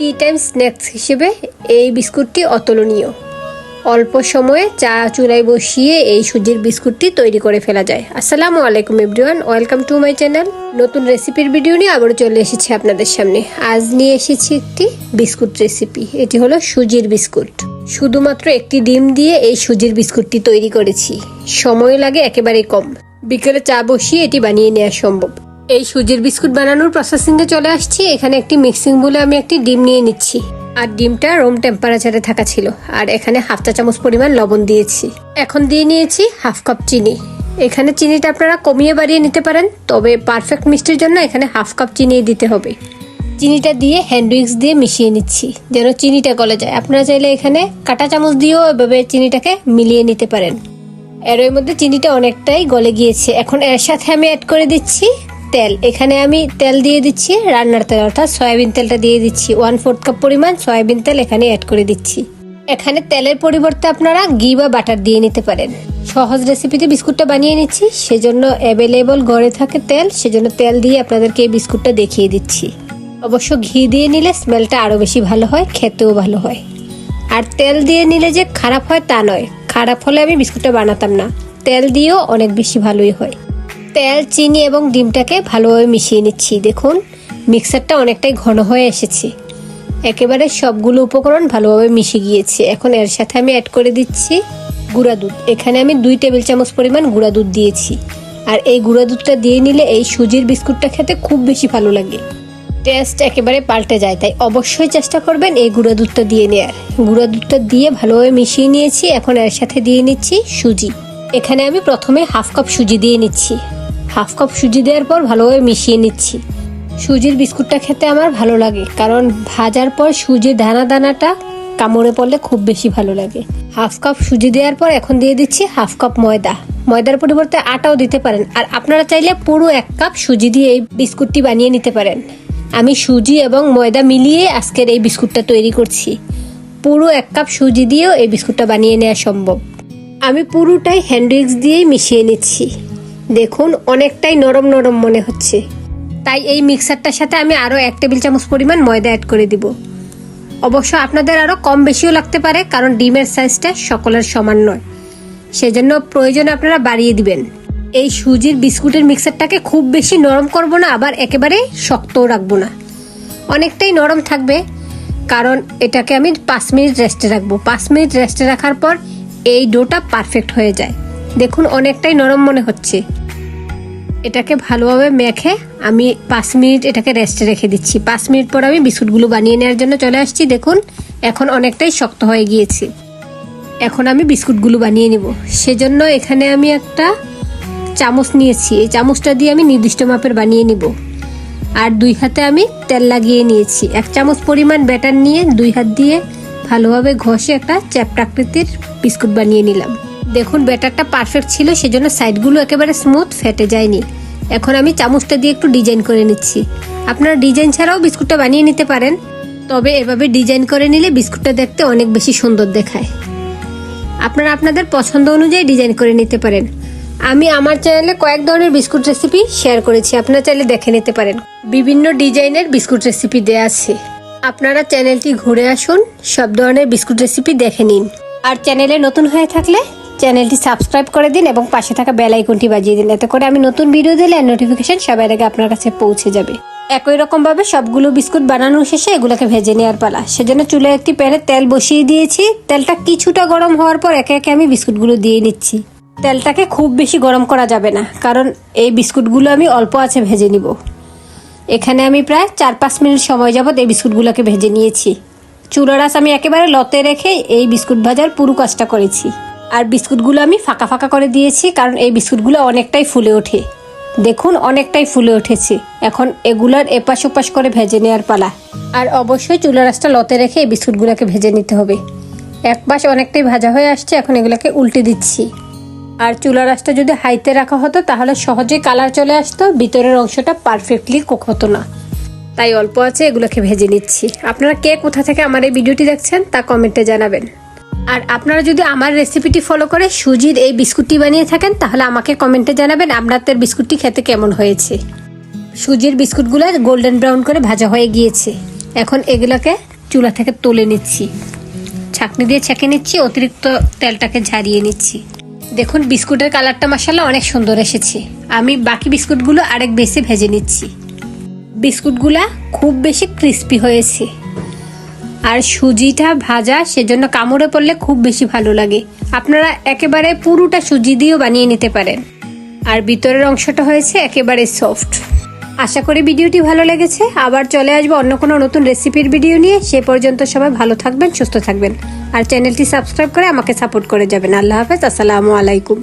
Tea time snacks হিসেবে এই বিস্কুটটি অতুলনীয়। অল্প সময়ে চা চুলায় বসিয়ে এই সুজির বিস্কুটটি তৈরি করে ফেলা যায়। আসসালামু আলাইকুম everyone, welcome to my channel. নতুন রেসিপির ভিডিও নিয়ে আবারও চলে এসেছি আপনাদের সামনে। আজ নিয়ে এসেছি একটি বিস্কুট রেসিপি। এটি হলো সুজির বিস্কুট। শুধুমাত্র একটি ডিম দিয়ে এই সুজির বিস্কুটটি তৈরি করেছি। সময় লাগে একেবারেই কম। বিকেলে চা বসিয়ে এটি বানিয়ে নেওয়া সম্ভব। এই সুজির বিস্কুট বানানোর প্রসেসিংয়ে চলে আসছি। এখানে একটি মিক্সিং বলে আমি একটি ডিম নিয়ে নিচ্ছি, আর ডিমটা রুম টেম্পারেচারে থাকা ছিল। আর এখানে হাফ চা চামচ পরিমাণ লবণ দিয়েছি। এখন দিয়ে নিয়েছি হাফ কাপ চিনি। এখানে চিনিটা আপনারা কমিয়ে বাড়িয়ে নিতে পারেন, তবে পারফেক্ট মিষ্টির জন্য এখানে হাফ কাপ চিনি দিতে হবে। চিনিটা দিয়ে হ্যান্ড উইক্স দিয়ে মিশিয়ে নিচ্ছি যেন চিনিটা গলে যায়। আপনারা চাইলে এখানে কাঁটা চামচ দিয়েও এভাবে চিনিটাকে মিলিয়ে নিতে পারেন। এর মধ্যে চিনিটা অনেকটাই গলে গিয়েছে। এখন এর সাথে আমি অ্যাড করে দিচ্ছি তেল। এখানে আমি তেল দিয়ে দিচ্ছি রান্নার তেল, অর্থাৎ সয়াবিন তেলটা দিয়ে দিচ্ছি। 1/4 কাপ পরিমাণ সয়াবিন তেল এখানে অ্যাড করে দিচ্ছি। এখানে তেলের পরিবর্তে আপনারা ঘি বা বাটার দিয়ে নিতে পারেন। সহজ রেসিপিতে বিস্কুটটা বানিয়ে নিচ্ছি, সেজন্য অ্যাভেলেবল ঘরে থাকে তেল, সেজন্য তেল দিয়ে আপনাদেরকে এই বিস্কুটটা দেখিয়ে দিচ্ছি। অবশ্য ঘি দিয়ে নিলে স্মেলটা আরও বেশি ভালো হয়, খেতেও ভালো হয়। আর তেল দিয়ে নিলে যে খারাপ হয় তা নয়, খারাপ হলে আমি বিস্কুটটা বানাতাম না। তেল দিয়েও অনেক বেশি ভালোই হয়। তেল, চিনি এবং ডিমটাকে ভালোভাবে মিশিয়ে নিচ্ছি। দেখুন মিক্সারটা অনেকটাই ঘন হয়ে এসেছে। একেবারে সবগুলো উপকরণ ভালোভাবে মিশে গিয়েছে। এখন এর সাথে আমি অ্যাড করে দিচ্ছি গুঁড়া দুধ। এখানে আমি 2 টেবিল চামচ পরিমাণ গুঁড়া দুধ দিয়েছি। আর এই গুঁড়া দুধটা দিয়ে নিলে এই সুজির বিস্কুটটা খেতে খুব বেশি ভালো লাগে। টেস্ট একেবারে পাল্টে যায়, তাই অবশ্যই চেষ্টা করবেন এই গুঁড়া দুধটা দিয়ে নেওয়ার। গুঁড়া দুধটা দিয়ে ভালোভাবে মিশিয়ে নিয়েছি। এখন এর সাথে দিয়ে নিচ্ছি সুজি। এখানে আমি প্রথমে হাফ কাপ সুজি দিয়ে নিচ্ছি। হাফ কাপ সুজি দেওয়ার পর ভালোভাবে মিশিয়ে নিচ্ছি। সুজির বিস্কুটটা খেতে আমার ভালো লাগে, কারণ ভাজার পর সুজির দানা দানাটা কামড়ে পড়লে খুব বেশি ভালো লাগে। হাফ কাপ সুজি দেওয়ার পর এখন দিয়ে দিচ্ছি হাফ কাপ ময়দা। ময়দার পরিবর্তে আটাও দিতে পারেন। আর আপনারা চাইলে পুরো 1 কাপ সুজি দিয়ে এই বিস্কুটটি বানিয়ে নিতে পারেন। আমি সুজি এবং ময়দা মিলিয়ে আজকের এই বিস্কুটটা তৈরি করছি। পুরো 1 কাপ সুজি দিয়েও এই বিস্কুটটা বানিয়ে নেওয়া সম্ভব। আমি পুরোটাই হ্যান্ড উইক্স দিয়েই মিশিয়ে নিচ্ছি। দেখুন অনেকটাই নরম নরম মনে হচ্ছে, তাই এই মিক্সারটার সাথে আমি আরও 1 টেবিল চামচ পরিমাণ ময়দা অ্যাড করে দিব। অবশ্য আপনাদের আরও কম বেশিও লাগতে পারে, কারণ ডিমের সাইজটা সকলের সমান নয়, সেজন্য প্রয়োজনে আপনারা বাড়িয়ে দিবেন। এই সুজির বিস্কুটের মিক্সারটাকে খুব বেশি নরম করব না, আবার একেবারে শক্তও রাখবো না, অনেকটাই নরম থাকবে। কারণ এটাকে আমি 5 মিনিট রেস্টে রাখবো। 5 মিনিট রেস্টে রাখার পর এই ডোটা পারফেক্ট হয়ে যায়। দেখুন অনেকটাই নরম মনে হচ্ছে। এটাকে ভালোভাবে মেখে আমি 5 মিনিট এটাকে রেস্টে রেখে দিচ্ছি। 5 মিনিট পর আমি বিস্কুটগুলো বানিয়ে নেওয়ার জন্য চলে আসছি। দেখুন এখন অনেকটাই শক্ত হয়ে গিয়েছে। এখন আমি বিস্কুটগুলো বানিয়ে নিব। সেজন্য এখানে আমি একটা চামচ নিয়েছি। এই চামচটা দিয়ে আমি নির্দিষ্ট মাপের বানিয়ে নিব। আর 2 হাতে আমি তেল লাগিয়ে নিয়েছি। 1 চামচ পরিমাণ ব্যাটার নিয়ে 2 হাত দিয়ে ভালোভাবে ঘষে একটা চ্যাপ্টা আকৃতির বিস্কুট বানিয়ে নিলাম। দেখুন ব্যাটারটা পারফেক্ট ছিল, সেজন্য সাইডগুলো একেবারে স্মুথ, ফেটে যায়নি। এখন আমি চামচটা দিয়ে একটু ডিজাইন করে নিচ্ছি। আপনারা ডিজাইন ছাড়াও বিস্কুটটা বানিয়ে নিতে পারেন, তবে এভাবে ডিজাইন করে নিলে বিস্কুটটা দেখতে অনেক বেশি সুন্দর দেখায়। আপনারা আপনাদের পছন্দ অনুযায়ী ডিজাইন করে নিতে পারেন। আমি আমার চ্যানেলে কয়েক ধরনের বিস্কুট রেসিপি শেয়ার করেছি, আপনারা চাইলে দেখে নিতে পারেন। বিভিন্ন ডিজাইনের বিস্কুট রেসিপি দেওয়া আছে। আপনারা চ্যানেলটি ঘুরে আসুন, সব ধরনের বিস্কুট রেসিপি দেখে নিন। আর চ্যানেলে নতুন হয়ে থাকলে চ্যানেলটি সাবস্ক্রাইব করে দিন এবং পাশে থাকা বেল আইকনটি বাজিয়ে দিন। এতে করে আমি নতুন ভিডিও দিলে নোটিফিকেশন সবার আগে আপনার কাছে পৌঁছে যাবে। একই রকম ভাবে সবগুলো বিস্কুট বানানোর শেষে এগুলোকে ভেজে নেওয়ার পালা। সেজন্য চুলায় একটি প্যানে তেল বসিয়ে দিয়েছি। তেলটা কিছুটা গরম হওয়ার পর একে একে আমি বিস্কুটগুলো দিয়ে নিচ্ছি। তেলটাকে খুব বেশি গরম করা যাবে না, কারণ এই বিস্কুটগুলো আমি অল্প আঁচে ভেজে নিব। এখানে আমি প্রায় 4-5 মিনিট সময় যাবত এই বিস্কুটগুলোকে ভেজে নিয়েছি। চুলার আঁচ আমি একেবারে লতে রেখে এই বিস্কুট ভাজার পুরো কাজটা করেছি। আর বিস্কুটগুলো আমি ফাঁকা ফাঁকা করে দিয়েছি, কারণ এই বিস্কুটগুলো অনেকটাই ফুলে ওঠে। দেখুন অনেকটাই ফুলে উঠেছে। এখন এগুলার এপাশ ওপাশ করে ভেজে নেওয়ার পালা। আর অবশ্যই চুলার আঁচটা লতে রেখে এই বিস্কুটগুলোকে ভেজে নিতে হবে। এক পাশ অনেকটাই ভাজা হয়ে আসছে, এখন এগুলোকে উল্টে দিচ্ছি। আর চুলার আঁচটা যদি হাইতে রাখা হতো তাহলে সহজেই কালার চলে আসতো, ভিতরের অংশটা পারফেক্টলি কুক হতো না। তাই অল্প আছে এগুলোকে ভেজে নিচ্ছি। আপনারা কে কোথা থেকে আমার এই ভিডিওটি দেখছেন তা কমেন্টে জানাবেন। আর আপনারা যদি আমার রেসিপিটি ফলো করে সুজির এই বিস্কুটটি বানিয়ে থাকেন তাহলে আমাকে কমেন্টে জানাবেন আপনাদের বিস্কুটটি খেতে কেমন হয়েছে। সুজির বিস্কুটগুলো গোল্ডেন ব্রাউন করে ভাজা হয়ে গিয়েছে। এখন এগুলোকে চুলা থেকে তুলে নিচ্ছি, ছাঁকনি দিয়ে ছেঁকে নিচ্ছি, অতিরিক্ত তেলটাকে ঝারিয়ে নিচ্ছি। দেখুন বিস্কুটের কালারটা মাশাআল্লাহ অনেক সুন্দর এসেছে। আমি বাকি বিস্কুটগুলো আরেক বেশি ভেজে নিচ্ছি। বিস্কুটগুলা খুব বেশি ক্রিস্পি হয়েছে, আর সুজিটা ভাজা, সেজন্য কামড়ে পড়লে খুব বেশি ভালো লাগে। আপনারা একেবারে পুরোটা সুজি দিয়েও বানিয়ে নিতে পারেন। আর ভিতরের অংশটা হয়েছে একেবারে সফট। আশা করি ভিডিওটি ভালো লেগেছে। আবার চলে আসবো অন্য কোনো নতুন রেসিপির ভিডিও নিয়ে। সে পর্যন্ত সবাই ভালো থাকবেন, সুস্থ থাকবেন, আর চ্যানেলটি সাবস্ক্রাইব করে আমাকে সাপোর্ট করে যাবেন। আল্লাহ হাফেজ, আসসালামু আলাইকুম।